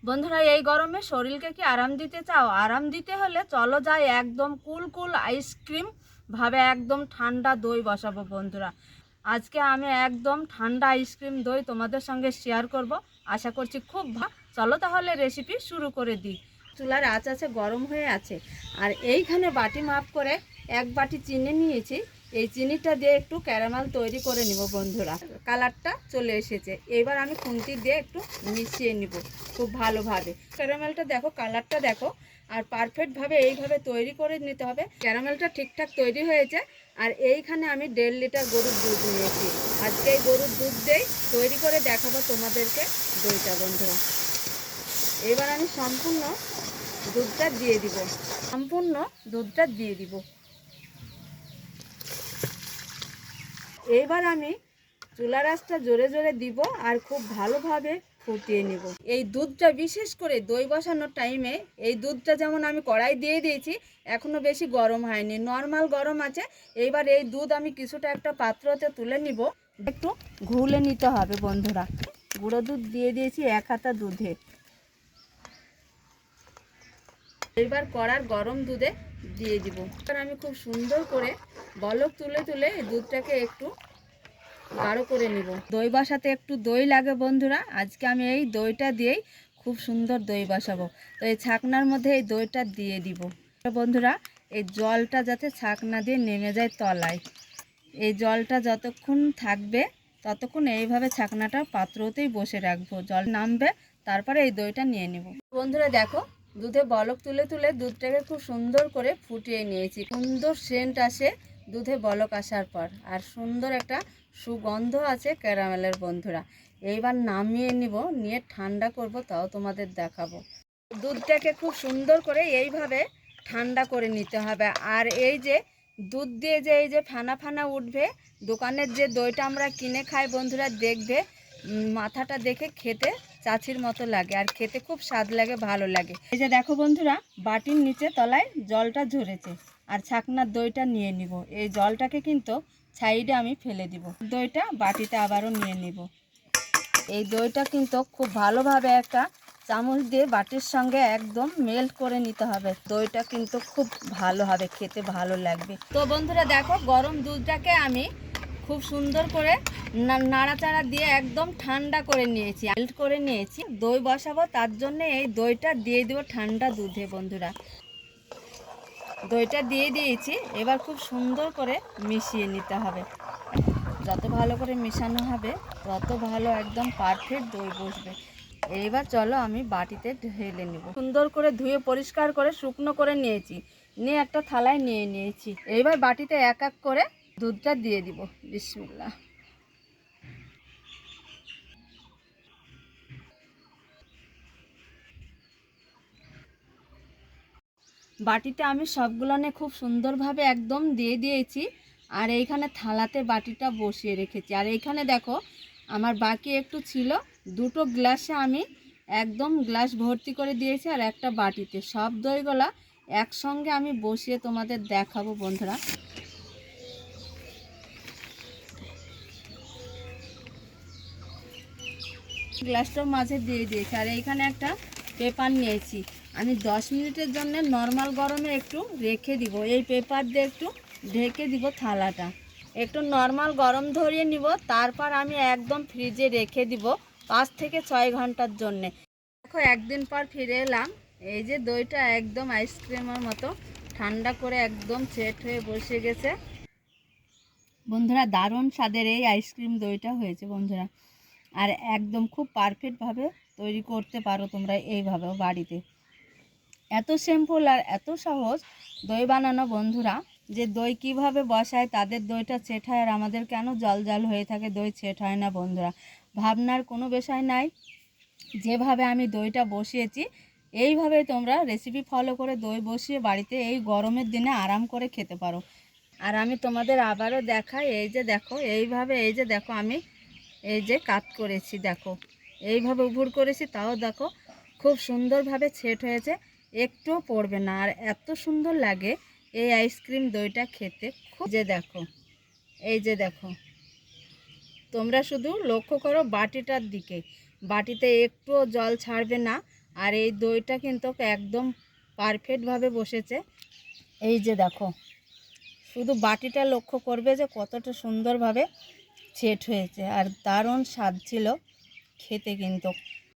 বন্ধুরা, এই গরমে শরীরকে কি আরাম দিতে চাও? আরাম দিতে হলে চলো যাই একদম কুল কুল আইসক্রিম ভাবে একদম ঠান্ডা দই বসাবো। বন্ধুরা, আজকে আমি একদম ঠান্ডা আইসক্রিম দই তোমাদের সঙ্গে শেয়ার করব। আশা করছি খুব চলো তাহলে রেসিপি শুরু করে দিই। চুলার আঁচ আছে, গরম হয়ে আছে। আর এইখানে বাটি মাপ করে এক বাটি চিনি নিয়েছি। এই চিনিটা দিয়ে একটু ক্যারামেল তৈরি করে নিব। বন্ধুরা, কালারটা চলে এসেছে। এবার আমি খুন্তি দিয়ে একটু মিশিয়ে নিব খুব ভালোভাবে। ক্যারামেলটা দেখো, কালারটা দেখো। আর পারফেক্টভাবে এইভাবে তৈরি করে নিতে হবে। ক্যারামেলটা ঠিকঠাক তৈরি হয়েছে। আর এইখানে আমি 1.5 লিটার গরুর দুধ নিয়েছি। আজকে এই গরুর দুধ দিয়েই তৈরি করে দেখাবো তোমাদেরকে দইটা। বন্ধুরা, এবার আমি সম্পূর্ণ দুধটা দিয়ে দিব। এইবার আমি চুলার আঁচটা জোরে জোরে দিব আর খুব ভালোভাবে ফুটিয়ে নিব। এই দুধটা বিশেষ করে দই বসানোর টাইমে এই দুধটা যেমন আমি কড়াই দিয়ে দিয়েছি, এখনও বেশি গরম হয়নি, নর্মাল গরম আছে। এইবার এই দুধ আমি কিছুটা একটা পাত্রতে তুলে নিব। একটু ঘুলে নিতে হবে। বন্ধুরা, গুঁড়ো দুধ দিয়ে দিয়েছি 1 হাতা দুধে। এবার কড়ার গরম দুধে দিয়ে দিব। এবার আমি খুব সুন্দর করে বলক তুলে তুলে দুধটাকে একটু গাঢ় করে নিব। দই বসাতে একটু দই লাগে বন্ধুরা। আজকে আমি এই দইটা দিয়েই খুব সুন্দর দই বসাবো। তো এই ছাকনার মধ্যে এই দইটা দিয়ে দিব। বন্ধুরা, এই জলটা যাতে ছাকনা দিয়ে নেমে যায় তলায়। এই জলটা যতক্ষণ থাকবে ততক্ষণ এইভাবে ছাকনাটা পাত্রতেই বসে রাখবো। জল নামবে, তারপরে এই দইটা নিয়ে নেব। বন্ধুরা দেখো, দুধে বলক তুলে তুলে দুধটাকে খুব সুন্দর করে ফুটিয়ে নিয়েছি। সুন্দর সেন্ট আসে দুধে বলক আসার পর, আর সুন্দর একটা সুগন্ধ আছে ক্যারামেলের। বন্ধুরা, এইবার নামিয়ে নিব, নিয়ে ঠান্ডা করব, তাও তোমাদের দেখাবো। দুধটাকে খুব সুন্দর করে এইভাবে ঠান্ডা করে নিতে হবে। আর এই যে দুধ দিয়ে যে এই যে ফানা ফানা উঠবে, দোকানের যে দইটা আমরা কিনে খাই বন্ধুরা, দেখবে মাথাটা দেখে খেতে চাচির মতো লাগে, আর খেতে খুব স্বাদ লাগে, ভালো লাগে। এই যে দেখো বন্ধুরা, বাটির নিচে তলায় জলটা ঝরেছে, আর ছাকনার দইটা নিয়ে নিব। এই জলটাকে কিন্তু সাইডে আমি ফেলে দিব। দইটা বাটিতে আবারও নিয়ে নিব। এই দইটা কিন্তু খুব ভালোভাবে একটা চামচ দিয়ে বাটির সঙ্গে একদম মেল্ট করে নিতে হবে। দইটা কিন্তু খুব ভালো হবে, খেতে ভালো লাগবে। তো বন্ধুরা দেখো, গরম দুধটাকে আমি খুব সুন্দর করে নাড়াচাড়া দিয়ে একদম ঠান্ডা করে নিয়েছি, মেল্ট করে নিয়েছি। দই বসাবো, তার জন্য এই দইটা দিয়ে দিব ঠান্ডা দুধে। বন্ধুরা, দইটা দিয়ে দিয়েছি। এবার খুব সুন্দর করে মিশিয়ে নিতে হবে। যত ভালো করে মেশানো হবে তত ভালো একদম পারফেক্ট দই বসবে। এইবার চলো আমি বাটিতে ঢেলে নেব। সুন্দর করে ধুয়ে পরিষ্কার করে শুকনো করে নিয়েছি, নিয়ে একটা থালায় নিয়ে নিয়েছি। এইবার বাটিতে এক এক করে দুধটা দিয়ে দিব। বিসমিল্লাহ। বাটিতে আমি সবগুলোনে খুব সুন্দরভাবে একদম দিয়ে দিয়েছি। আর এইখানে থালাতে বাটিটা বসিয়ে রেখেছি। আর এইখানে দেখো, আমার বাকি একটু ছিল, দুটো গ্লাসে আমি একদম গ্লাস ভর্তি করে দিয়েছি। আর একটা বাটিতে সব দইগুলা একসঙ্গে আমি বসিয়ে তোমাদের দেখাবো। বন্ধুরা, গ্লাসটার মাঝে দিয়ে দিয়েছি। আর এইখানে একটা পেপার নিয়েছি। আমি 10 মিনিটের জন্য নর্মাল গরমে একটু রেখে দিব। এই পেপার দিয়ে একটু ঢেকে দিব থালাটা। একটু নর্মাল গরম ধরিয়ে নিব, তারপর আমি একদম ফ্রিজে রেখে দিব 5 থেকে 6 ঘন্টার জন্যে। দেখো, একদিন পর ফিরে এলাম। এই যে দইটা একদম আইসক্রিমের মতো ঠান্ডা করে একদম সেট হয়ে বসে গেছে। বন্ধুরা, দারুণ স্বাদের এই আইসক্রিম দইটা হয়েছে বন্ধুরা। আর একদম খুব পারফেক্টভাবে তৈরি করতে পারো তোমরা এইভাবেও বাড়িতে। এত সিম্পল আর এত সহজ দই বানানো বন্ধুরা। যে দই কিভাবে বসায় তাদের দইটা সেট হয়, আর আমাদের কেন জল জল হয়ে থাকে, দই সেট হয় না। বন্ধুরা, ভাবনার কোনো বিষয় নাই। যেভাবে আমি দইটা বসিয়েছি এইভাবেই তোমরা রেসিপি ফলো করে দই বসিয়ে বাড়িতে এই গরমের দিনে আরাম করে খেতে পারো। আর আমি তোমাদের আবারও দেখাই। এই যে দেখো, এইভাবে এই যে দেখো, আমি এই যে কাট করেছি, দেখো এইভাবে উপুর করেছি, তাও দেখো খুব সুন্দরভাবে সেট হয়েছে, একটুও পড়বে না। আর এত সুন্দর লাগে এই আইসক্রিম দইটা খেতে। খুব যে দেখো, এই যে দেখো, তোমরা শুধু লক্ষ্য করো বাটিটার দিকে, বাটিতে একটুও জল ছাড়বে না। আর এই দইটা কিন্তু একদম পারফেক্টভাবে বসেছে। এই যে দেখো, শুধু বাটিটা লক্ষ্য করবে যে কতটা সুন্দরভাবে সেট হয়েছে, আর দারুণ স্বাদ ছিল খেতে কিন্তু।